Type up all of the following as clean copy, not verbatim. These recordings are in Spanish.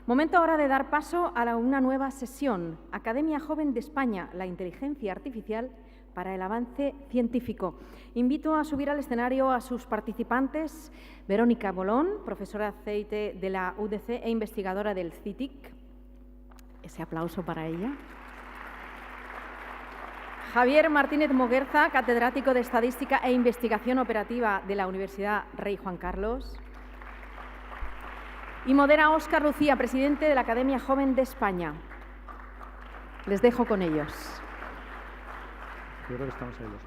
Momento ahora de dar paso a una nueva sesión. Academia Joven de España, la inteligencia artificial para el avance científico. Invito a subir al escenario a sus participantes: Verónica Bolón, profesora CIT de la UDC e investigadora del CITIC. Ese aplauso para ella. Javier Martínez Moguerza, catedrático de Estadística e Investigación Operativa de la Universidad Rey Juan Carlos. Y modera Óscar Lucía, presidente de la Academia Joven de España. Les dejo con ellos. Yo creo que estamos ahí los dos.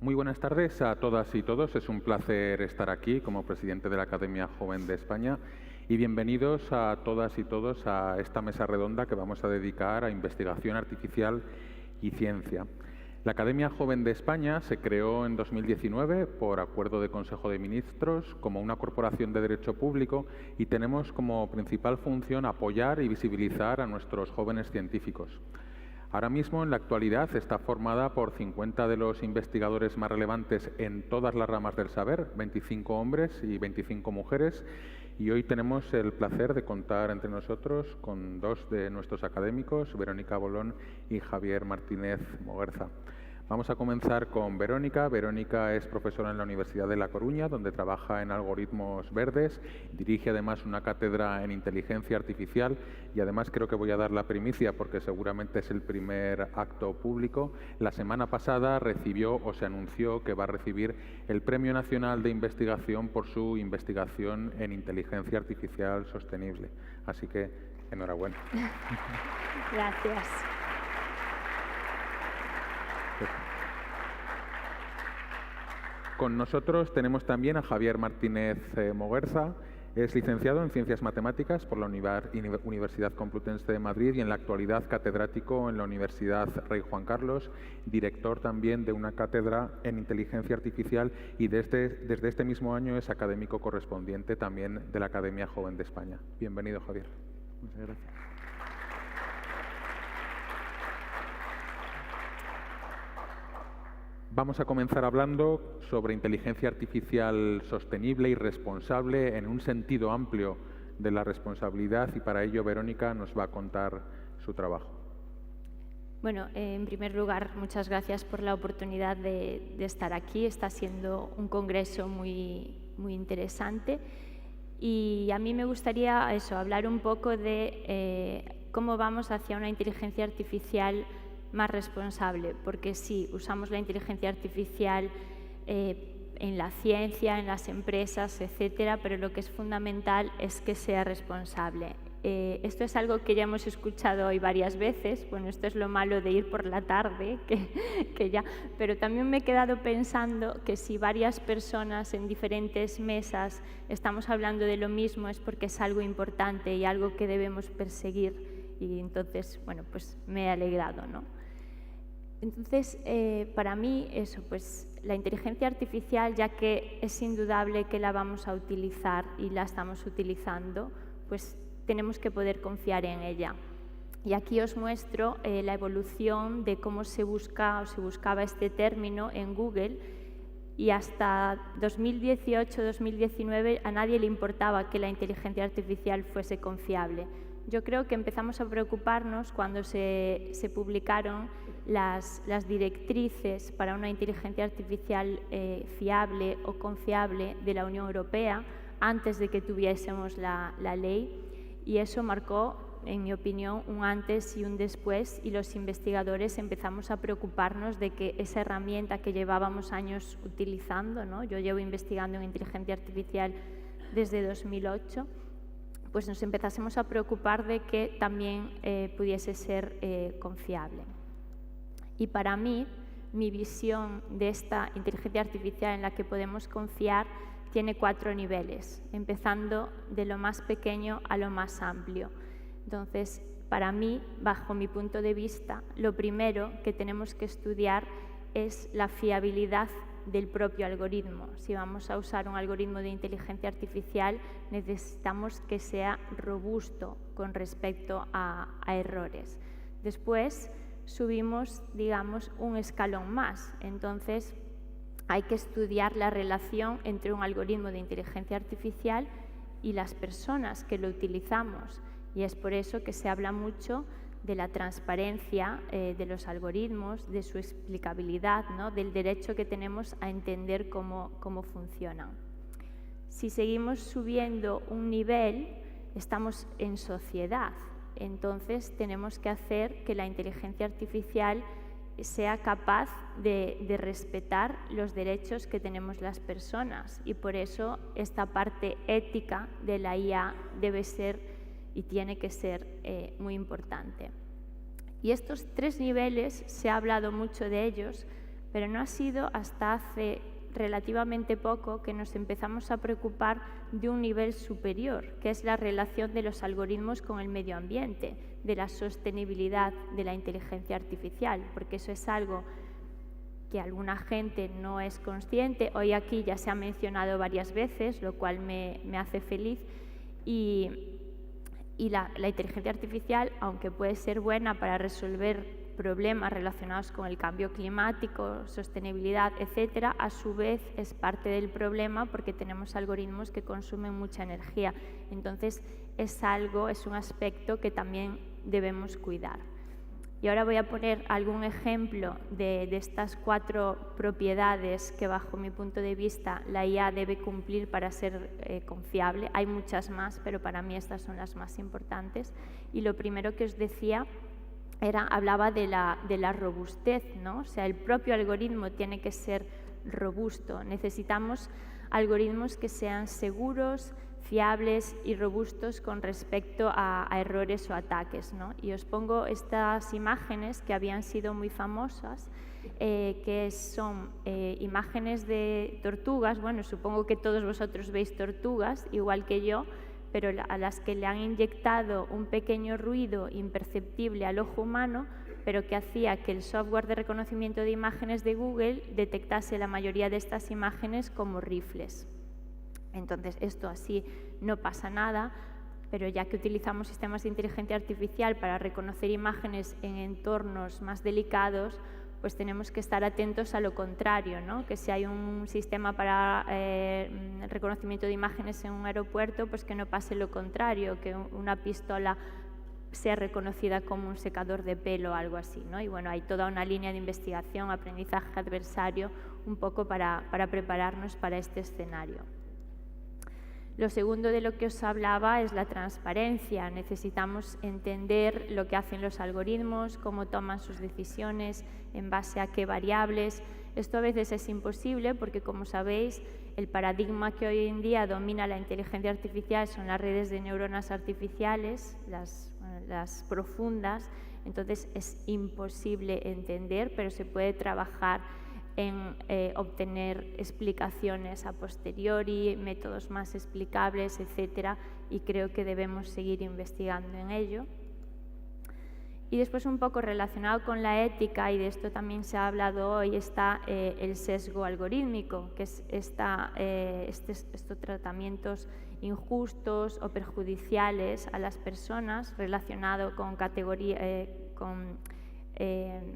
Muy buenas tardes a todas y todos. Es un placer estar aquí como presidente de la Academia Joven de España y bienvenidos a todas y todos a esta mesa redonda que vamos a dedicar a investigación artificial y ciencia. La Academia Joven de España se creó en 2019 por acuerdo de Consejo de Ministros como una corporación de derecho público y tenemos como principal función apoyar y visibilizar a nuestros jóvenes científicos. Ahora mismo, en la actualidad, está formada por 50 de los investigadores más relevantes en todas las ramas del saber, 25 hombres y 25 mujeres, y hoy tenemos el placer de contar entre nosotros con dos de nuestros académicos, Verónica Bolón y Javier Martínez Moguerza. Vamos a comenzar con Verónica. Verónica es profesora en la Universidad de La Coruña, donde trabaja en algoritmos verdes, dirige además una cátedra en inteligencia artificial y además creo que voy a dar la primicia porque seguramente es el primer acto público. La semana pasada recibió o se anunció que va a recibir el Premio Nacional de Investigación por su investigación en inteligencia artificial sostenible. Así que enhorabuena. Gracias. Con nosotros tenemos también a Javier Martínez Moguerza. Es licenciado en Ciencias Matemáticas por la Universidad Complutense de Madrid y en la actualidad catedrático en la Universidad Rey Juan Carlos, director también de una cátedra en Inteligencia Artificial y desde este mismo año es académico correspondiente también de la Academia Joven de España. Bienvenido, Javier. Muchas gracias. Vamos a comenzar hablando sobre inteligencia artificial sostenible y responsable en un sentido amplio de la responsabilidad y para ello Verónica nos va a contar su trabajo. Bueno, en primer lugar, muchas gracias por la oportunidad de estar aquí. Está siendo un congreso muy interesante y a mí me gustaría hablar un poco de cómo vamos hacia una inteligencia artificial más responsable, porque sí, usamos la inteligencia artificial en la ciencia, en las empresas, etcétera, pero lo que es fundamental es que sea responsable. Esto es algo que ya hemos escuchado hoy varias veces. Bueno, esto es lo malo de ir por la tarde, pero también me he quedado pensando que si varias personas en diferentes mesas estamos hablando de lo mismo es porque es algo importante y algo que debemos perseguir y entonces, bueno, pues me he alegrado, ¿no? Entonces, para mí, la inteligencia artificial, ya que es indudable que la vamos a utilizar y la estamos utilizando, pues tenemos que poder confiar en ella. Y aquí os muestro la evolución de cómo se buscaba este término en Google y hasta 2018-2019 a nadie le importaba que la inteligencia artificial fuese confiable. Yo creo que empezamos a preocuparnos cuando se publicaron las directrices para una inteligencia artificial fiable o confiable de la Unión Europea antes de que tuviésemos la ley y eso marcó, en mi opinión, un antes y un después y los investigadores empezamos a preocuparnos de que esa herramienta que llevábamos años utilizando, ¿no? Yo llevo investigando en inteligencia artificial desde 2008, pues nos empezásemos a preocupar de que también pudiese ser confiable. Y para mí, mi visión de esta inteligencia artificial en la que podemos confiar tiene 4 niveles, empezando de lo más pequeño a lo más amplio. Entonces, para mí, bajo mi punto de vista, lo primero que tenemos que estudiar es la fiabilidad del propio algoritmo. Si vamos a usar un algoritmo de inteligencia artificial, necesitamos que sea robusto con respecto a errores. Después, subimos, digamos, un escalón más. Entonces, hay que estudiar la relación entre un algoritmo de inteligencia artificial y las personas que lo utilizamos. Y es por eso que se habla mucho de la transparencia de los algoritmos, de su explicabilidad, ¿no? Del derecho que tenemos a entender cómo funcionan. Si seguimos subiendo un nivel, estamos en sociedad. Entonces, tenemos que hacer que la inteligencia artificial sea capaz de respetar los derechos que tenemos las personas. Y por eso esta parte ética de la IA debe ser y tiene que ser muy importante. Y estos 3 niveles, se ha hablado mucho de ellos, pero no ha sido hasta hace relativamente poco que nos empezamos a preocupar de un nivel superior, que es la relación de los algoritmos con el medio ambiente, de la sostenibilidad de la inteligencia artificial, porque eso es algo que alguna gente no es consciente. Hoy aquí ya se ha mencionado varias veces, lo cual me hace feliz. Y la inteligencia artificial, aunque puede ser buena para resolver problemas relacionados con el cambio climático, sostenibilidad, etcétera, a su vez es parte del problema porque tenemos algoritmos que consumen mucha energía. Entonces, es un aspecto que también debemos cuidar. Y ahora voy a poner algún ejemplo de estas 4 propiedades que, bajo mi punto de vista, la IA debe cumplir para ser confiable. Hay muchas más, pero para mí estas son las más importantes. Y lo primero que os decía hablaba de la robustez, ¿no? O sea, el propio algoritmo tiene que ser robusto. Necesitamos algoritmos que sean seguros, fiables y robustos con respecto a errores o ataques, ¿no? Y os pongo estas imágenes que habían sido muy famosas, que son imágenes de tortugas. Bueno, supongo que todos vosotros veis tortugas, igual que yo, pero a las que le han inyectado un pequeño ruido imperceptible al ojo humano, pero que hacía que el software de reconocimiento de imágenes de Google detectase la mayoría de estas imágenes como rifles. Entonces, esto así no pasa nada, pero ya que utilizamos sistemas de inteligencia artificial para reconocer imágenes en entornos más delicados, pues tenemos que estar atentos a lo contrario, ¿no? Que si hay un sistema para el reconocimiento de imágenes en un aeropuerto, pues que no pase lo contrario, que una pistola sea reconocida como un secador de pelo o algo así, ¿no? Y bueno, hay toda una línea de investigación, aprendizaje adversario, un poco para prepararnos para este escenario. Lo segundo de lo que os hablaba es la transparencia. Necesitamos entender lo que hacen los algoritmos, cómo toman sus decisiones, en base a qué variables. Esto a veces es imposible porque, como sabéis, el paradigma que hoy en día domina la inteligencia artificial son las redes de neuronas artificiales, las profundas. Entonces es imposible entender, pero se puede trabajar en obtener explicaciones a posteriori, métodos más explicables, etcétera, y creo que debemos seguir investigando en ello. Y después, un poco relacionado con la ética, y de esto también se ha hablado hoy, está el sesgo algorítmico, que es estos tratamientos injustos o perjudiciales a las personas relacionado con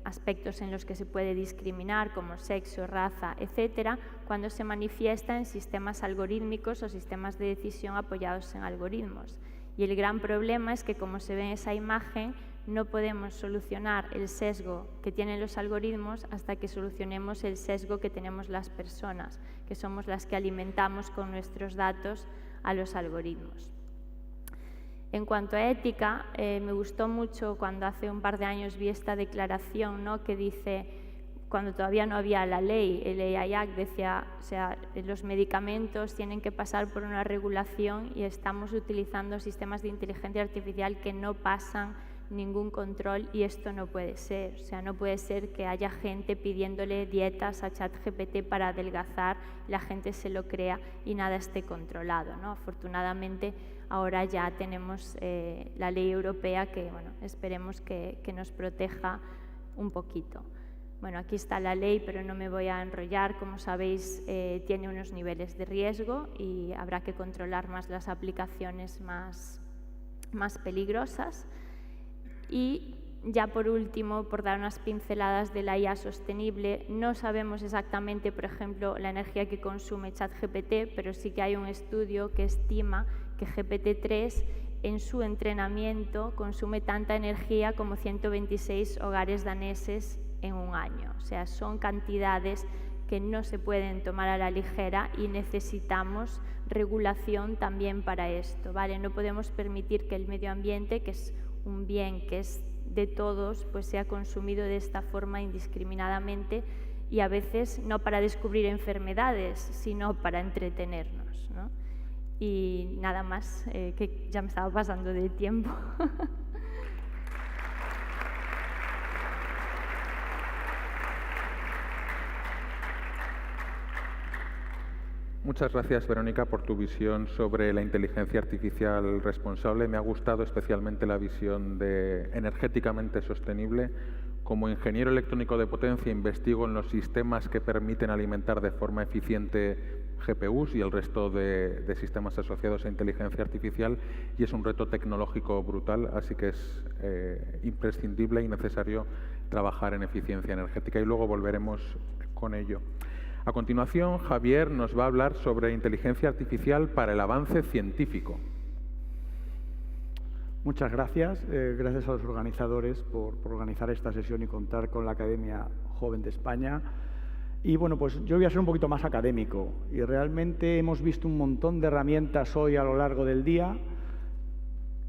aspectos en los que se puede discriminar, como sexo, raza, etcétera, cuando se manifiesta en sistemas algorítmicos o sistemas de decisión apoyados en algoritmos. Y el gran problema es que, como se ve en esa imagen, no podemos solucionar el sesgo que tienen los algoritmos hasta que solucionemos el sesgo que tenemos las personas, que somos las que alimentamos con nuestros datos a los algoritmos. En cuanto a ética, me gustó mucho cuando hace un par de años vi esta declaración, ¿no?, que dice, cuando todavía no había la ley, el AI Act decía, o sea, los medicamentos tienen que pasar por una regulación y estamos utilizando sistemas de inteligencia artificial que no pasan ningún control, y esto no puede ser. O sea, no puede ser que haya gente pidiéndole dietas a ChatGPT para adelgazar, la gente se lo crea y nada esté controlado, ¿no? Afortunadamente, ahora ya tenemos la ley europea que, bueno, esperemos que nos proteja un poquito. Bueno, aquí está la ley, pero no me voy a enrollar. Como sabéis, tiene unos niveles de riesgo y habrá que controlar más las aplicaciones más peligrosas. Y ya por último, por dar unas pinceladas de la IA sostenible, no sabemos exactamente, por ejemplo, la energía que consume ChatGPT, pero sí que hay un estudio que estima que GPT-3 en su entrenamiento consume tanta energía como 126 hogares daneses en un año. O sea, son cantidades que no se pueden tomar a la ligera y necesitamos regulación también para esto, ¿vale? No podemos permitir que el medio ambiente, que es un bien que es de todos, pues sea consumido de esta forma indiscriminadamente y a veces no para descubrir enfermedades, sino para entretenernos, ¿no? Y nada más, que ya me estaba pasando de tiempo. Muchas gracias, Verónica, por tu visión sobre la inteligencia artificial responsable. Me ha gustado especialmente la visión de energéticamente sostenible. Como ingeniero electrónico de potencia, investigo en los sistemas que permiten alimentar de forma eficiente GPUs y el resto de sistemas asociados a inteligencia artificial, y es un reto tecnológico brutal, así que es imprescindible y necesario trabajar en eficiencia energética, y luego volveremos con ello. A continuación, Javier nos va a hablar sobre inteligencia artificial para el avance científico. Muchas gracias. Gracias a los organizadores por organizar esta sesión y contar con la Academia Joven de España. Y bueno, pues yo voy a ser un poquito más académico. Y realmente hemos visto un montón de herramientas hoy a lo largo del día.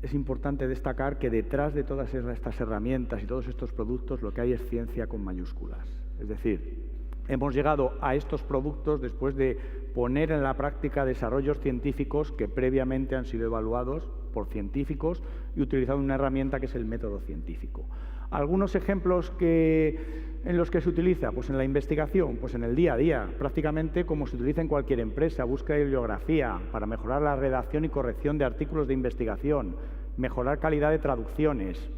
Es importante destacar que detrás de todas estas herramientas y todos estos productos lo que hay es ciencia con mayúsculas. Es decir, hemos llegado a estos productos después de poner en la práctica desarrollos científicos que previamente han sido evaluados por científicos y utilizado una herramienta que es el método científico. Algunos ejemplos en los que se utiliza, pues en la investigación, pues en el día a día, prácticamente como se utiliza en cualquier empresa, búsqueda de bibliografía para mejorar la redacción y corrección de artículos de investigación, mejorar calidad de traducciones.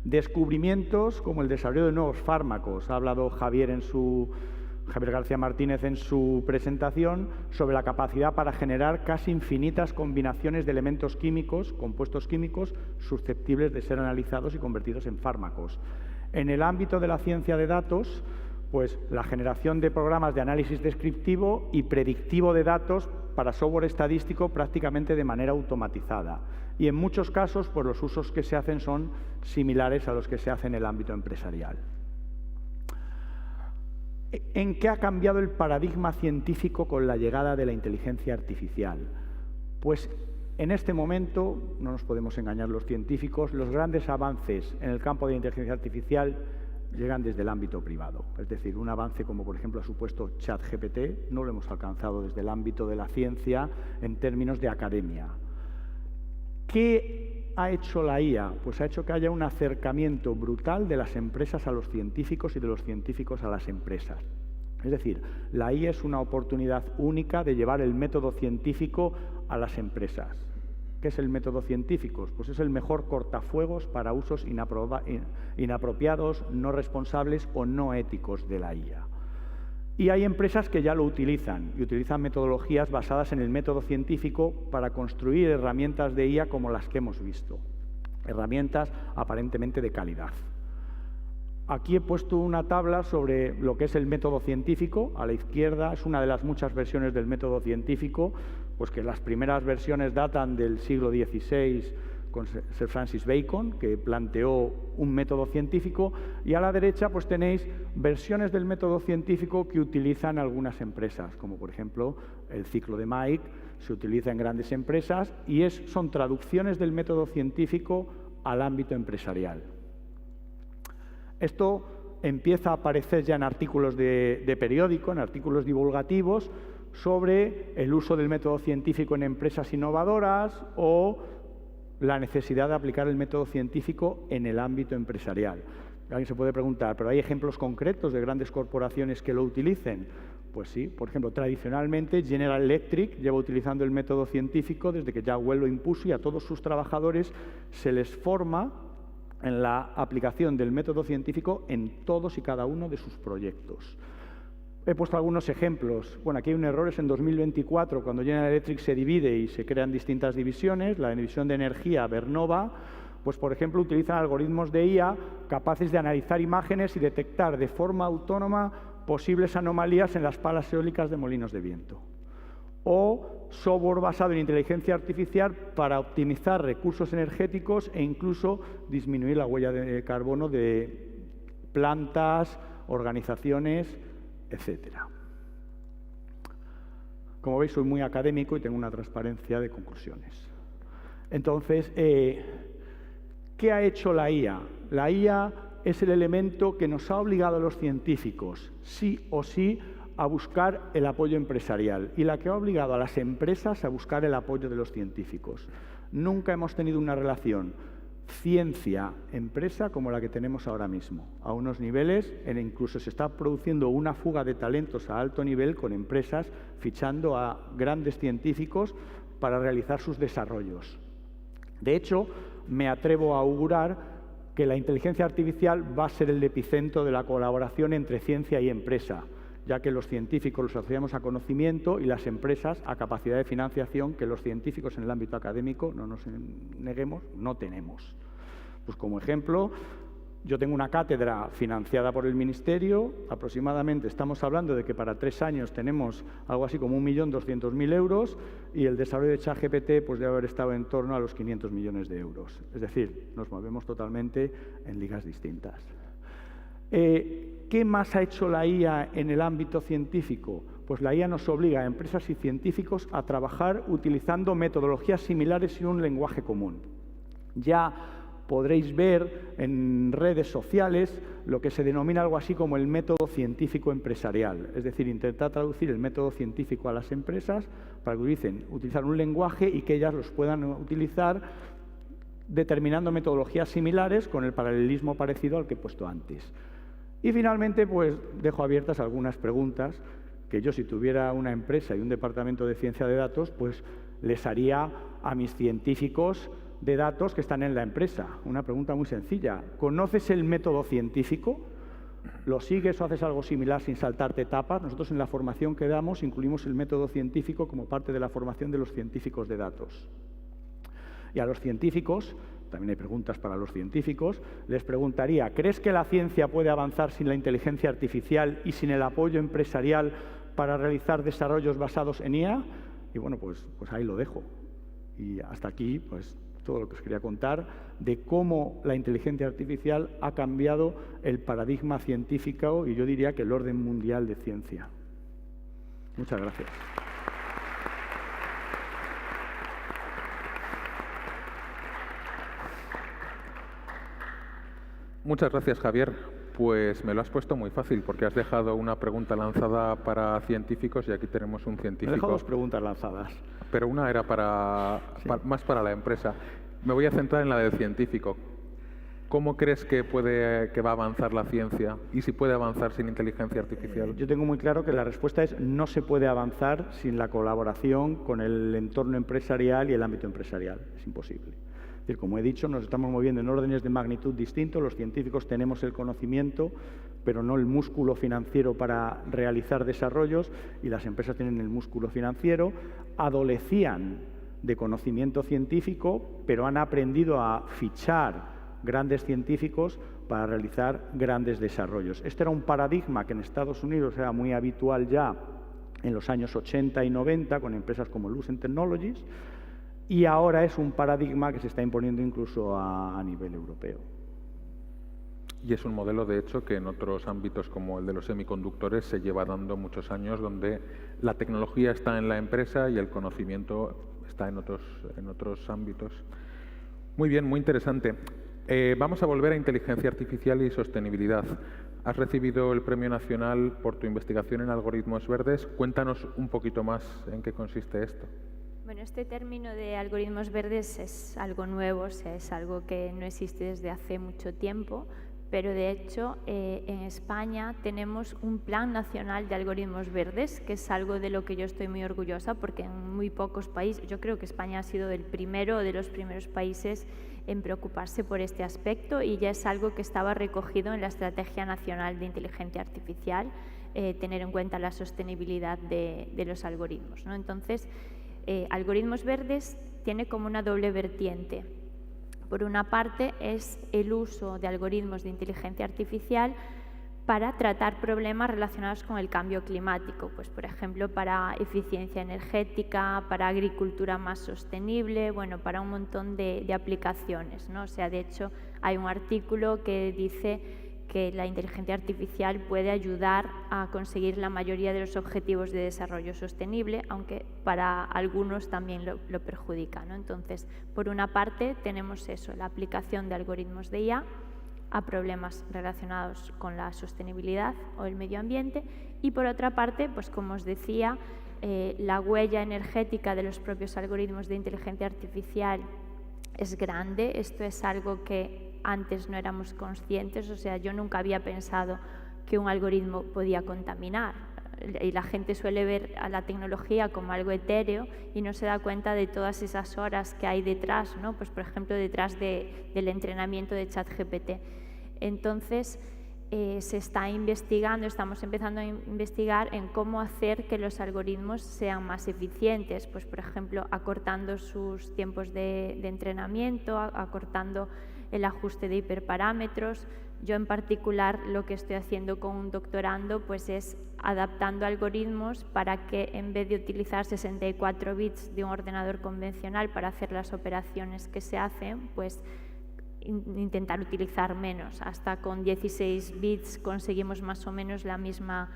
Descubrimientos como el desarrollo de nuevos fármacos. Ha hablado Javier García Martínez en su presentación sobre la capacidad para generar casi infinitas combinaciones de elementos químicos, compuestos químicos, susceptibles de ser analizados y convertidos en fármacos. En el ámbito de la ciencia de datos, pues la generación de programas de análisis descriptivo y predictivo de datos para software estadístico prácticamente de manera automatizada. Y en muchos casos, pues los usos que se hacen son similares a los que se hacen en el ámbito empresarial. ¿En qué ha cambiado el paradigma científico con la llegada de la inteligencia artificial? Pues en este momento, no nos podemos engañar los científicos, los grandes avances en el campo de la inteligencia artificial llegan desde el ámbito privado. Es decir, un avance como por ejemplo ha supuesto ChatGPT no lo hemos alcanzado desde el ámbito de la ciencia en términos de academia. ¿Qué ha hecho la IA? Pues ha hecho que haya un acercamiento brutal de las empresas a los científicos y de los científicos a las empresas. Es decir, la IA es una oportunidad única de llevar el método científico a las empresas. ¿Qué es el método científico? Pues es el mejor cortafuegos para usos inapropiados, no responsables o no éticos de la IA. Y hay empresas que ya lo utilizan, y utilizan metodologías basadas en el método científico para construir herramientas de IA como las que hemos visto. Herramientas aparentemente de calidad. Aquí he puesto una tabla sobre lo que es el método científico. A la izquierda es una de las muchas versiones del método científico, pues que las primeras versiones datan del siglo XVI con Sir Francis Bacon, que planteó un método científico, y a la derecha pues tenéis versiones del método científico que utilizan algunas empresas, como por ejemplo el ciclo de Mike, se utiliza en grandes empresas y son traducciones del método científico al ámbito empresarial. Esto empieza a aparecer ya en artículos de periódico, en artículos divulgativos, sobre el uso del método científico en empresas innovadoras o la necesidad de aplicar el método científico en el ámbito empresarial. Alguien se puede preguntar, ¿pero hay ejemplos concretos de grandes corporaciones que lo utilicen? Pues sí, por ejemplo, tradicionalmente General Electric lleva utilizando el método científico desde que Jack Welch lo impuso, y a todos sus trabajadores se les forma en la aplicación del método científico en todos y cada uno de sus proyectos. He puesto algunos ejemplos. Bueno, aquí hay un error, es en 2024, cuando General Electric se divide y se crean distintas divisiones. La división de energía, Vernova, Pues, por ejemplo, utilizan algoritmos de IA capaces de analizar imágenes y detectar de forma autónoma posibles anomalías en las palas eólicas de molinos de viento. O software basado en inteligencia artificial para optimizar recursos energéticos e incluso disminuir la huella de carbono de plantas, organizaciones, etcétera. Como veis, soy muy académico y tengo una transparencia de conclusiones. Entonces, ¿qué ha hecho la IA? La IA es el elemento que nos ha obligado a los científicos, sí o sí, a buscar el apoyo empresarial y la que ha obligado a las empresas a buscar el apoyo de los científicos. Nunca hemos tenido una relación ciencia-empresa como la que tenemos ahora mismo, a unos niveles en que incluso se está produciendo una fuga de talentos a alto nivel con empresas fichando a grandes científicos para realizar sus desarrollos. De hecho, me atrevo a augurar que la inteligencia artificial va a ser el epicentro de la colaboración entre ciencia y empresa, ya que los científicos los asociamos a conocimiento y las empresas a capacidad de financiación que los científicos en el ámbito académico, no nos neguemos, no tenemos. Pues como ejemplo, yo tengo una cátedra financiada por el Ministerio, aproximadamente estamos hablando de que para 3 años tenemos algo así como 1.200.000 euros y el desarrollo de ChatGPT pues debe haber estado en torno a los 500 millones de euros. Es decir, nos movemos totalmente en ligas distintas. ¿Qué más ha hecho la IA en el ámbito científico? Pues la IA nos obliga a empresas y científicos a trabajar utilizando metodologías similares y un lenguaje común. Ya podréis ver en redes sociales lo que se denomina algo así como el método científico empresarial, es decir, intentar traducir el método científico a las empresas para que utilicen un lenguaje y que ellas los puedan utilizar determinando metodologías similares con el paralelismo parecido al que he puesto antes. Y finalmente, pues dejo abiertas algunas preguntas que yo, si tuviera una empresa y un departamento de ciencia de datos, pues les haría a mis científicos de datos que están en la empresa. Una pregunta muy sencilla. ¿Conoces el método científico? ¿Lo sigues o haces algo similar sin saltarte etapas? Nosotros en la formación que damos incluimos el método científico como parte de la formación de los científicos de datos. Y a los científicos, también hay preguntas para los científicos, les preguntaría, ¿crees que la ciencia puede avanzar sin la inteligencia artificial y sin el apoyo empresarial para realizar desarrollos basados en IA? Y bueno, pues ahí lo dejo. Y hasta aquí, pues todo lo que os quería contar de cómo la inteligencia artificial ha cambiado el paradigma científico y yo diría que el orden mundial de ciencia. Muchas gracias. Muchas gracias, Javier. Pues me lo has puesto muy fácil porque has dejado una pregunta lanzada para científicos y aquí tenemos un científico. Me he dejado 2 preguntas lanzadas. Pero una era más para la empresa. Me voy a centrar en la del científico. ¿Cómo crees que va a avanzar la ciencia y si puede avanzar sin inteligencia artificial? Yo tengo muy claro que la respuesta es no se puede avanzar sin la colaboración con el entorno empresarial y el ámbito empresarial. Es imposible. Es decir, como he dicho, nos estamos moviendo en órdenes de magnitud distintos. Los científicos tenemos el conocimiento, pero no el músculo financiero para realizar desarrollos, y las empresas tienen el músculo financiero. Adolecían de conocimiento científico, pero han aprendido a fichar grandes científicos para realizar grandes desarrollos. Este era un paradigma que en Estados Unidos era muy habitual ya en los años 80 y 90 con empresas como Lucent Technologies, y ahora es un paradigma que se está imponiendo incluso a nivel europeo. Y es un modelo, de hecho, que en otros ámbitos como el de los semiconductores se lleva dando muchos años, donde la tecnología está en la empresa y el conocimiento está en otros ámbitos. Muy bien, muy interesante. Vamos a volver a inteligencia artificial y sostenibilidad. Has recibido el Premio Nacional por tu investigación en algoritmos verdes. Cuéntanos un poquito más en qué consiste esto. Bueno, este término de algoritmos verdes es algo nuevo, o sea, es algo que no existe desde hace mucho tiempo, pero de hecho en España tenemos un Plan Nacional de Algoritmos Verdes, que es algo de lo que yo estoy muy orgullosa, porque en muy pocos países, yo creo que España ha sido de los primeros países en preocuparse por este aspecto, y ya es algo que estaba recogido en la Estrategia Nacional de Inteligencia Artificial, tener en cuenta la sostenibilidad de los algoritmos, ¿no? Entonces, algoritmos verdes tiene como una doble vertiente. Por una parte, es el uso de algoritmos de inteligencia artificial para tratar problemas relacionados con el cambio climático, pues por ejemplo para eficiencia energética, para agricultura más sostenible, bueno, para un montón de aplicaciones, ¿no? O sea, de hecho, hay un artículo que dice que la inteligencia artificial puede ayudar a conseguir la mayoría de los objetivos de desarrollo sostenible, aunque para algunos también lo perjudica, ¿no? Entonces, por una parte tenemos eso, la aplicación de algoritmos de IA a problemas relacionados con la sostenibilidad o el medio ambiente, y por otra parte, pues como os decía, la huella energética de los propios algoritmos de inteligencia artificial es grande. Esto es algo que antes no éramos conscientes, o sea, yo nunca había pensado que un algoritmo podía contaminar, y la gente suele ver a la tecnología como algo etéreo y no se da cuenta de todas esas horas que hay detrás, ¿no? Pues por ejemplo detrás del entrenamiento de ChatGPT. Entonces se está investigando, estamos empezando a investigar en cómo hacer que los algoritmos sean más eficientes, pues por ejemplo acortando sus tiempos de entrenamiento, acortando el ajuste de hiperparámetros. Yo en particular lo que estoy haciendo con un doctorando pues es adaptando algoritmos para que en vez de utilizar 64 bits de un ordenador convencional para hacer las operaciones que se hacen, pues intentar utilizar menos. Hasta con 16 bits conseguimos más o menos la misma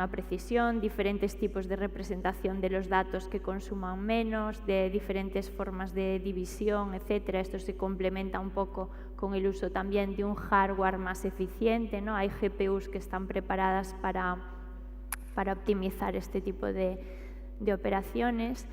precisión, diferentes tipos de representación de los datos que consuman menos, de diferentes formas de división, etcétera. Esto se complementa un poco con el uso también de un hardware más eficiente, ¿no? Hay GPUs que están preparadas para optimizar este tipo de operaciones.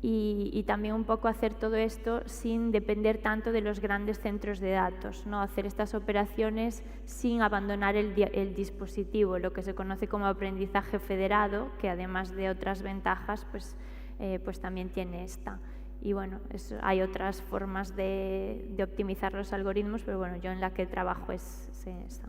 Y también un poco hacer todo esto sin depender tanto de los grandes centros de datos, ¿no? Hacer estas operaciones sin abandonar el dispositivo, lo que se conoce como aprendizaje federado, que además de otras ventajas, pues también tiene esta. Y bueno, hay otras formas de optimizar los algoritmos, pero bueno, yo en la que trabajo es esta.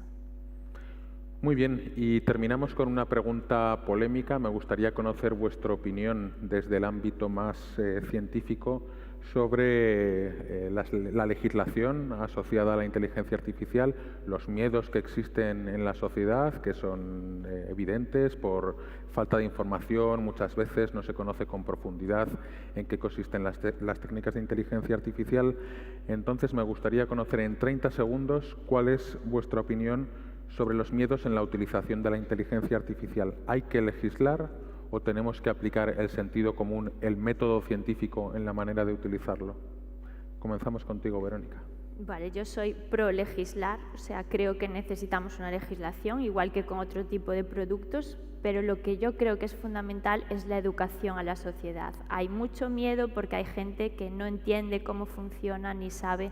Muy bien, y terminamos con una pregunta polémica. Me gustaría conocer vuestra opinión desde el ámbito más científico sobre la legislación asociada a la inteligencia artificial, los miedos que existen en la sociedad, que son evidentes por falta de información, muchas veces no se conoce con profundidad en qué consisten las técnicas de inteligencia artificial. Entonces me gustaría conocer en 30 segundos cuál es vuestra opinión sobre los miedos en la utilización de la inteligencia artificial. ¿Hay que legislar o tenemos que aplicar el sentido común, el método científico en la manera de utilizarlo? Comenzamos contigo, Verónica. Vale, yo soy pro legislar, o sea, creo que necesitamos una legislación, igual que con otro tipo de productos, pero lo que yo creo que es fundamental es la educación a la sociedad. Hay mucho miedo porque hay gente que no entiende cómo funciona ni sabe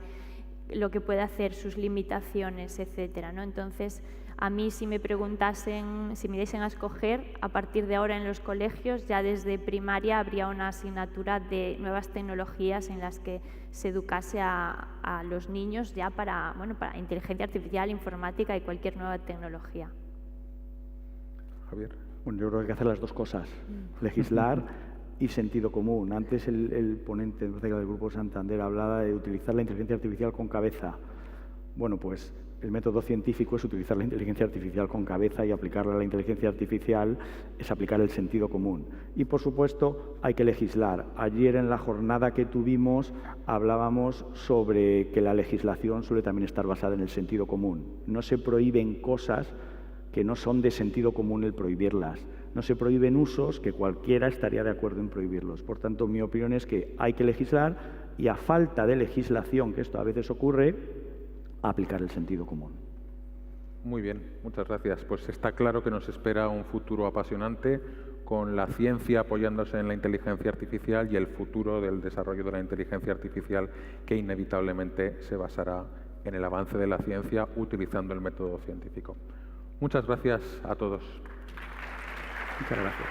lo que puede hacer, sus limitaciones, etcétera, ¿no? Entonces, a mí si me preguntasen, si me diesen a escoger, a partir de ahora en los colegios, ya desde primaria habría una asignatura de nuevas tecnologías en las que se educase a los niños ya para inteligencia artificial, informática y cualquier nueva tecnología. Javier. Bueno, yo creo que hay que hacer las dos cosas, legislar y sentido común. Antes el ponente del Grupo Santander hablaba de utilizar la inteligencia artificial con cabeza. Bueno, pues el método científico es utilizar la inteligencia artificial con cabeza, y aplicarla a la inteligencia artificial es aplicar el sentido común. Y, por supuesto, hay que legislar. Ayer en la jornada que tuvimos hablábamos sobre que la legislación suele también estar basada en el sentido común. No se prohíben cosas que no son de sentido común el prohibirlas. No se prohíben usos que cualquiera estaría de acuerdo en prohibirlos. Por tanto, mi opinión es que hay que legislar y, a falta de legislación, que esto a veces ocurre, aplicar el sentido común. Muy bien, muchas gracias. Pues está claro que nos espera un futuro apasionante con la ciencia apoyándose en la inteligencia artificial y el futuro del desarrollo de la inteligencia artificial que inevitablemente se basará en el avance de la ciencia utilizando el método científico. Muchas gracias a todos. Muchas gracias.